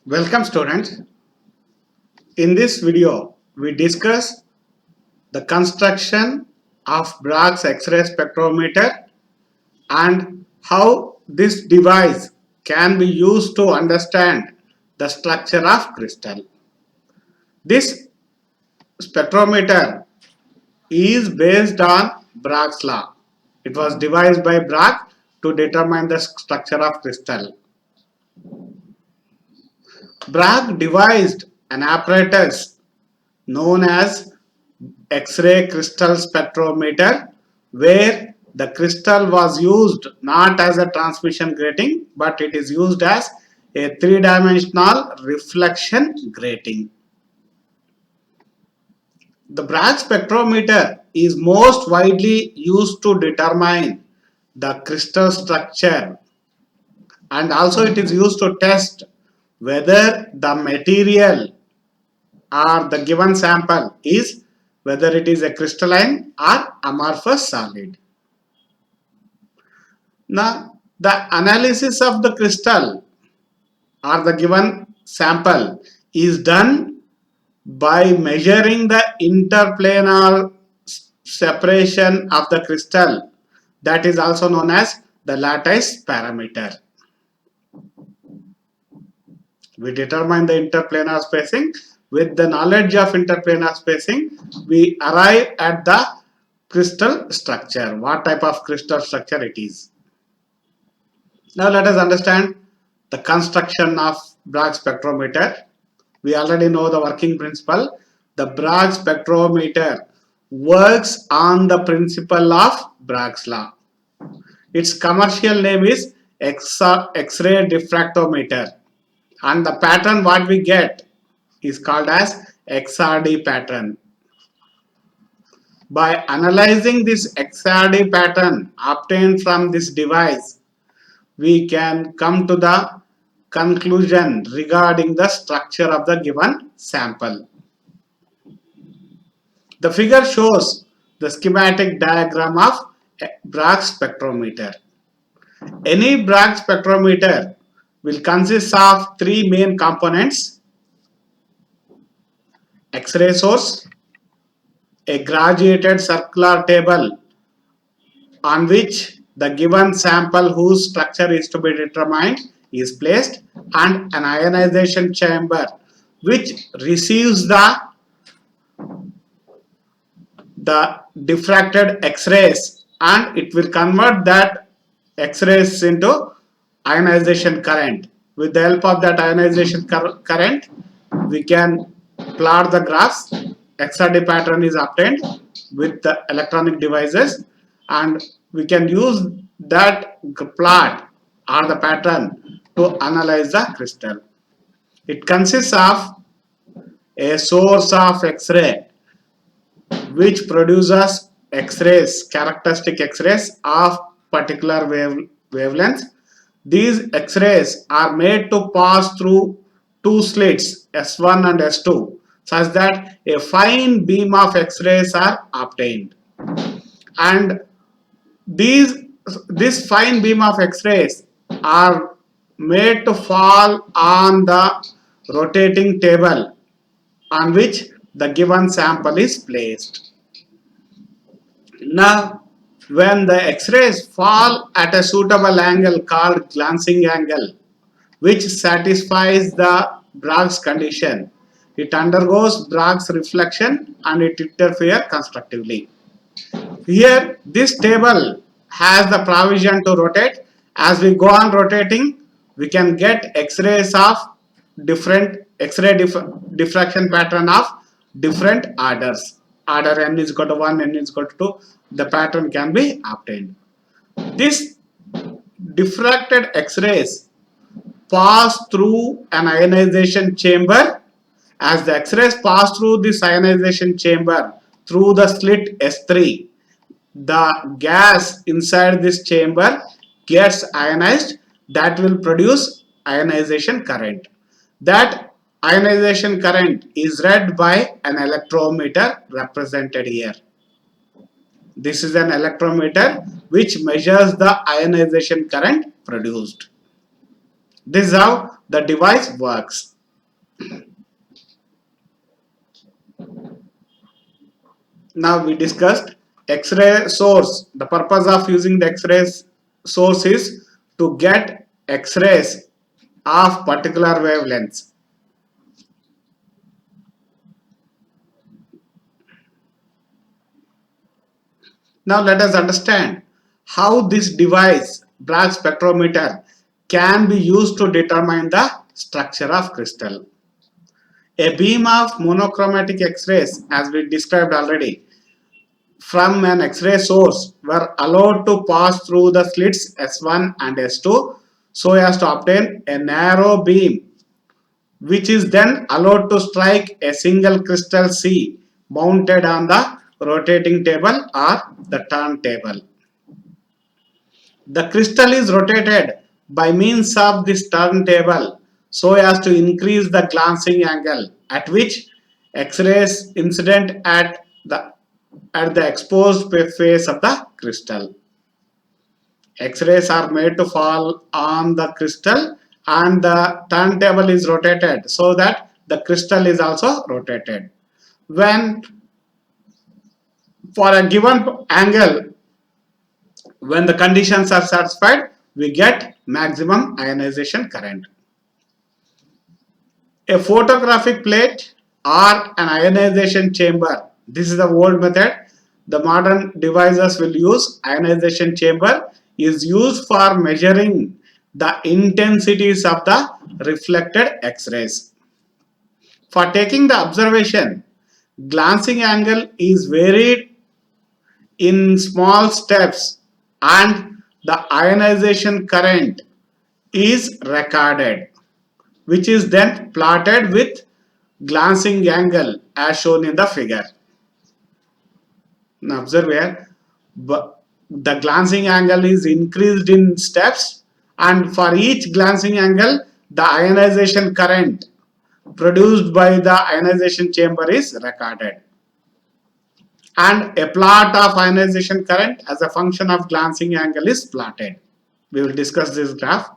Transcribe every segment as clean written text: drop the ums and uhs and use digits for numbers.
Welcome students. In this video, we discuss the construction of Bragg's X-ray spectrometer and how this device can be used to understand the structure of crystal. This spectrometer is based on Bragg's law. It was devised by Bragg to determine the structure of crystal. Bragg devised an apparatus known as X-ray crystal spectrometer, where the crystal was used not as a transmission grating, but it is used as a three-dimensional reflection grating. The Bragg spectrometer is most widely used to determine the crystal structure, and also it is used to test whether the material or the given sample is whether it is a crystalline or amorphous solid. Now, the analysis of the crystal or the given sample is done by measuring the interplanar separation of the crystal, that is also known as the lattice parameter. We determine the interplanar spacing. With the knowledge of interplanar spacing, we arrive at the crystal structure, what type of crystal structure it is. Now let us understand the construction of Bragg spectrometer. We already know the working principle. The Bragg spectrometer works on the principle of Bragg's law. Its commercial name is X-ray diffractometer, and the pattern what we get is called as XRD pattern. By analyzing this XRD pattern obtained from this device, we can come to the conclusion regarding the structure of the given sample. The figure shows the schematic diagram of Bragg spectrometer. Any Bragg spectrometer will consist of three main components: X-ray source, a graduated circular table on which the given sample whose structure is to be determined is placed, and an ionization chamber which receives the diffracted X-rays, and it will convert that X-rays into ionization current. With the help of that ionization current, we can plot the graphs. XRD pattern is obtained with the electronic devices, and we can use that plot or the pattern to analyze the crystal. It consists of a source of X-ray which produces X-rays, characteristic X-rays of particular wavelength. These X-rays are made to pass through two slits S1 and S2 such that a fine beam of X-rays are obtained. And this fine beam of X-rays are made to fall on the rotating table on which the given sample is placed. Now, when the X-rays fall at a suitable angle called glancing angle, which satisfies the Bragg's condition, it undergoes Bragg's reflection and it interferes constructively. Here, this table has the provision to rotate. As we go on rotating, we can get X-rays of different X-ray diffraction pattern of different orders. Order n is equal to 1, n is equal to 2. The pattern can be obtained. This diffracted X-rays pass through an ionization chamber. As the X-rays pass through this ionization chamber through the slit S3, the gas inside this chamber gets ionized. That will produce ionization current. That ionization current is read by an electrometer represented here. This is an electrometer which measures the ionization current produced. This is how the device works. Now we discussed X-ray source. The purpose of using the X-ray source is to get X-rays of particular wavelengths. Now let us understand how this device, Bragg spectrometer, can be used to determine the structure of crystal. A beam of monochromatic X-rays, as we described already, from an X-ray source were allowed to pass through the slits S1 and S2 so as to obtain a narrow beam, which is then allowed to strike a single crystal C mounted on the rotating table or the turntable. The crystal is rotated by means of this turntable so as to increase the glancing angle at which X-rays incident at the exposed face of the crystal. X-rays are made to fall on the crystal and the turntable is rotated so that the crystal is also rotated. When for a given angle, when the conditions are satisfied, we get maximum ionization current. A photographic plate or an ionization chamber. This is the old method. The modern devices will use ionization chamber is used for measuring the intensities of the reflected X-rays. For taking the observation, glancing angle is varied in small steps and the ionization current is recorded, which is then plotted with glancing angle as shown in the figure. Now observe here, the glancing angle is increased in steps, and for each glancing angle, the ionization current produced by the ionization chamber is recorded. And a plot of ionization current as a function of glancing angle is plotted. We will discuss this graph.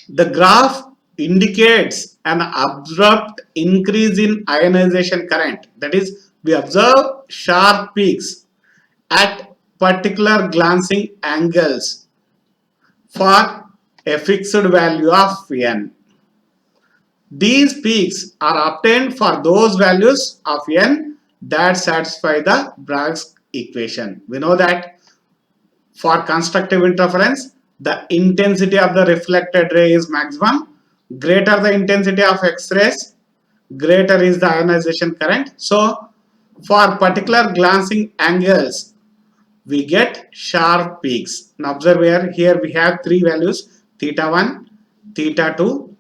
The graph indicates an abrupt increase in ionization current. That is, we observe sharp peaks at particular glancing angles for a fixed value of n. These peaks are obtained for those values of n that satisfy the Bragg's equation. We know that for constructive interference, the intensity of the reflected ray is maximum. Greater the intensity of X-rays, greater is the ionization current. So, for particular glancing angles, we get sharp peaks. Now observe here we have three values, theta 1, theta 2,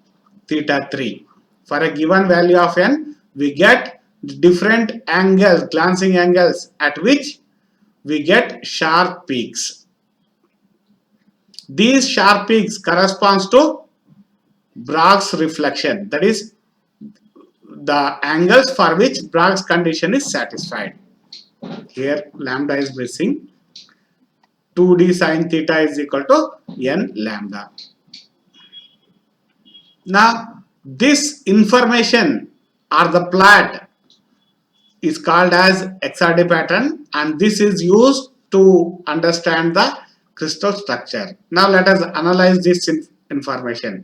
theta 3. For a given value of n, we get different angles, glancing angles at which we get sharp peaks. These sharp peaks corresponds to Bragg's reflection, that is the angles for which Bragg's condition is satisfied. Here lambda is missing. 2d sine theta is equal to n lambda. Now this information or the plot is called as XRD pattern, and this is used to understand the crystal structure. Now let us analyze this information.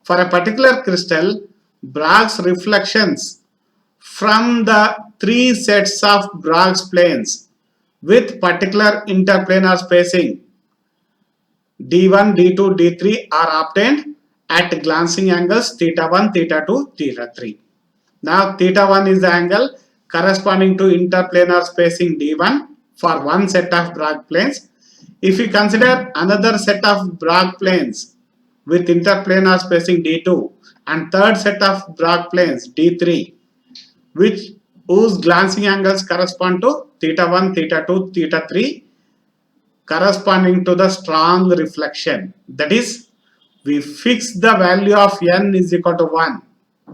For a particular crystal, Bragg's reflections from the three sets of Bragg's planes with particular interplanar spacing D1, D2, D3 are obtained at glancing angles theta 1, theta 2, theta 3. Now theta 1 is the angle corresponding to interplanar spacing D1 for one set of Bragg planes. If we consider another set of Bragg planes with interplanar spacing D2 and third set of Bragg planes D3, whose glancing angles correspond to theta 1, theta 2, theta 3, corresponding to the strong reflection. That is, we fix the value of n is equal to 1.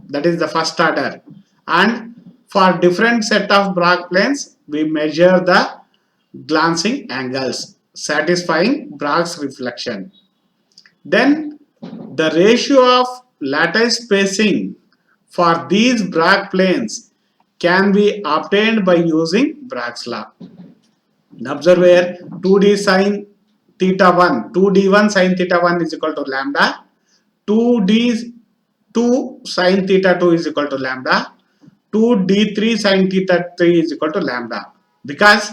That is the first order. And for different set of Bragg planes, we measure the glancing angles satisfying Bragg's reflection. Then the ratio of lattice spacing for these Bragg planes can be obtained by using Bragg's law. Observe here 2d sin theta 1, 2d1 sin theta 1 is equal to lambda, 2d2 sin theta 2 is equal to lambda, 2d3 sin theta 3 is equal to lambda. Because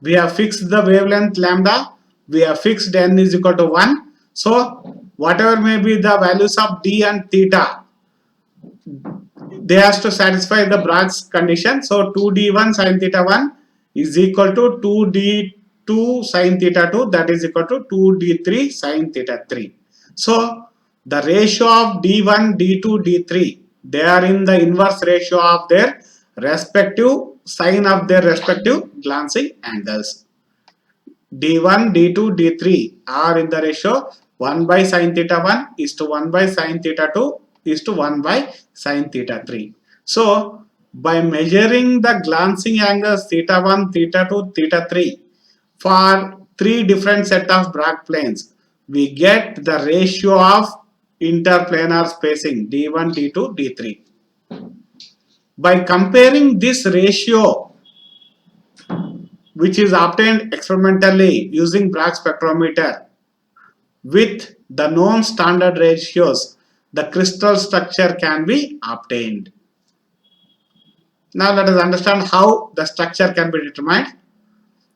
we have fixed the wavelength lambda, we have fixed n is equal to 1. So whatever may be the values of d and theta, they has to satisfy the Bragg's condition. So 2d1 sin theta 1 is equal to 2d2 sin theta 2, that is equal to 2d3 sin theta 3. So the ratio of d1, d2, d3, they are in the inverse ratio of their respective sine of their respective glancing angles. d1, d2, d3 are in the ratio 1 by sin theta 1 is to 1 by sin theta 2 is to 1 by sin theta 3. So by measuring the glancing angles theta 1, theta 2, theta 3 for three different set of Bragg planes, we get the ratio of interplanar spacing d1, d2, d3. By comparing this ratio, which is obtained experimentally using Bragg spectrometer, with the known standard ratios, the crystal structure can be obtained. Now let us understand how the structure can be determined.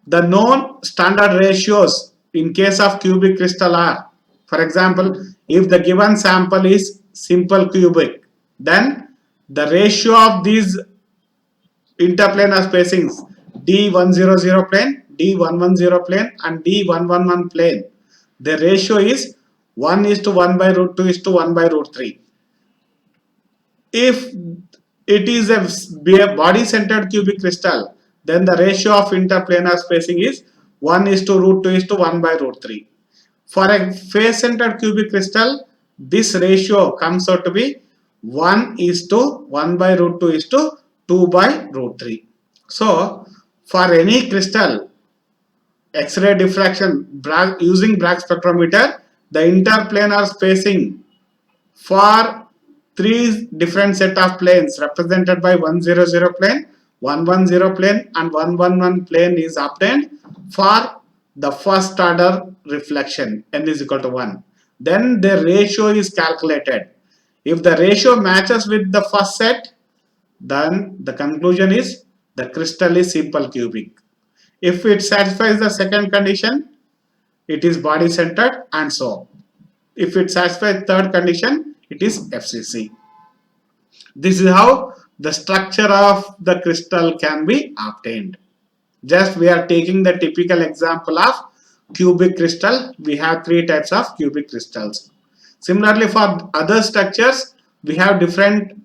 The known standard ratios in case of cubic crystal are, for example, if the given sample is simple cubic, then the ratio of these interplanar spacings D100 plane, D110 plane and D111 plane, the ratio is 1 is to 1 by root 2 is to 1 by root 3. If it is a body centered cubic crystal, then the ratio of interplanar spacing is 1 is to root 2 is to 1 by root 3. For a face centered cubic crystal, this ratio comes out to be 1 is to 1 by root 2 is to 2 by root 3. So for any crystal, X-ray diffraction using Bragg spectrometer, the interplanar spacing for three different set of planes represented by 100 plane, 110 plane and 111 plane is obtained for the first order reflection n is equal to 1. Then the ratio is calculated. If the ratio matches with the first set, then the conclusion is the crystal is simple cubic. If it satisfies the second condition, it is body centered and so on. If it satisfies third condition, it is FCC. This is how the structure of the crystal can be obtained. Just we are taking the typical example of cubic crystal. We have three types of cubic crystals. Similarly, for other structures, we have different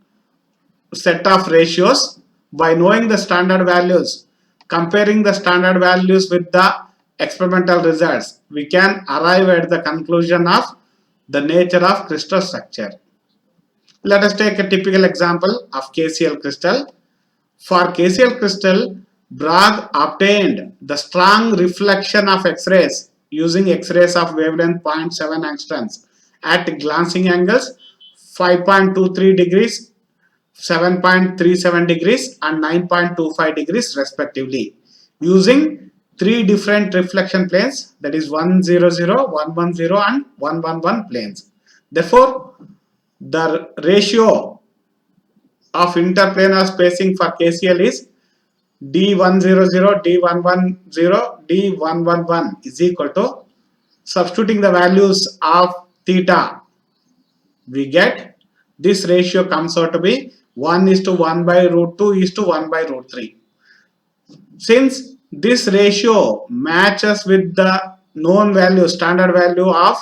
set of ratios. By knowing the standard values, comparing the standard values with the experimental results, we can arrive at the conclusion of the nature of crystal structure. Let us take a typical example of KCl crystal. For KCl crystal, Bragg obtained the strong reflection of X-rays using X-rays of wavelength 0.7 angstroms at glancing angles 5.23 degrees, 7.37 degrees and 9.25 degrees respectively, using three different reflection planes, that is 100, 110 and 111 planes. Therefore, the ratio of interplanar spacing for KCl is D100, D110, D111 is equal to, substituting the values of theta, we get this ratio comes out to be 1 is to 1 by root 2 is to 1 by root 3. Since this ratio matches with the known value, standard value of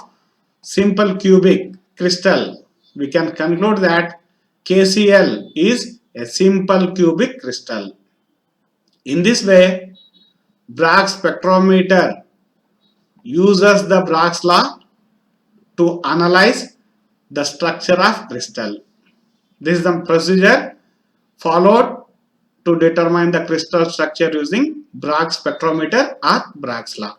simple cubic crystal, we can conclude that KCl is a simple cubic crystal. In this way, Bragg spectrometer uses the Bragg's law to analyze the structure of crystal. This is the procedure followed to determine the crystal structure using Bragg spectrometer or Bragg's law.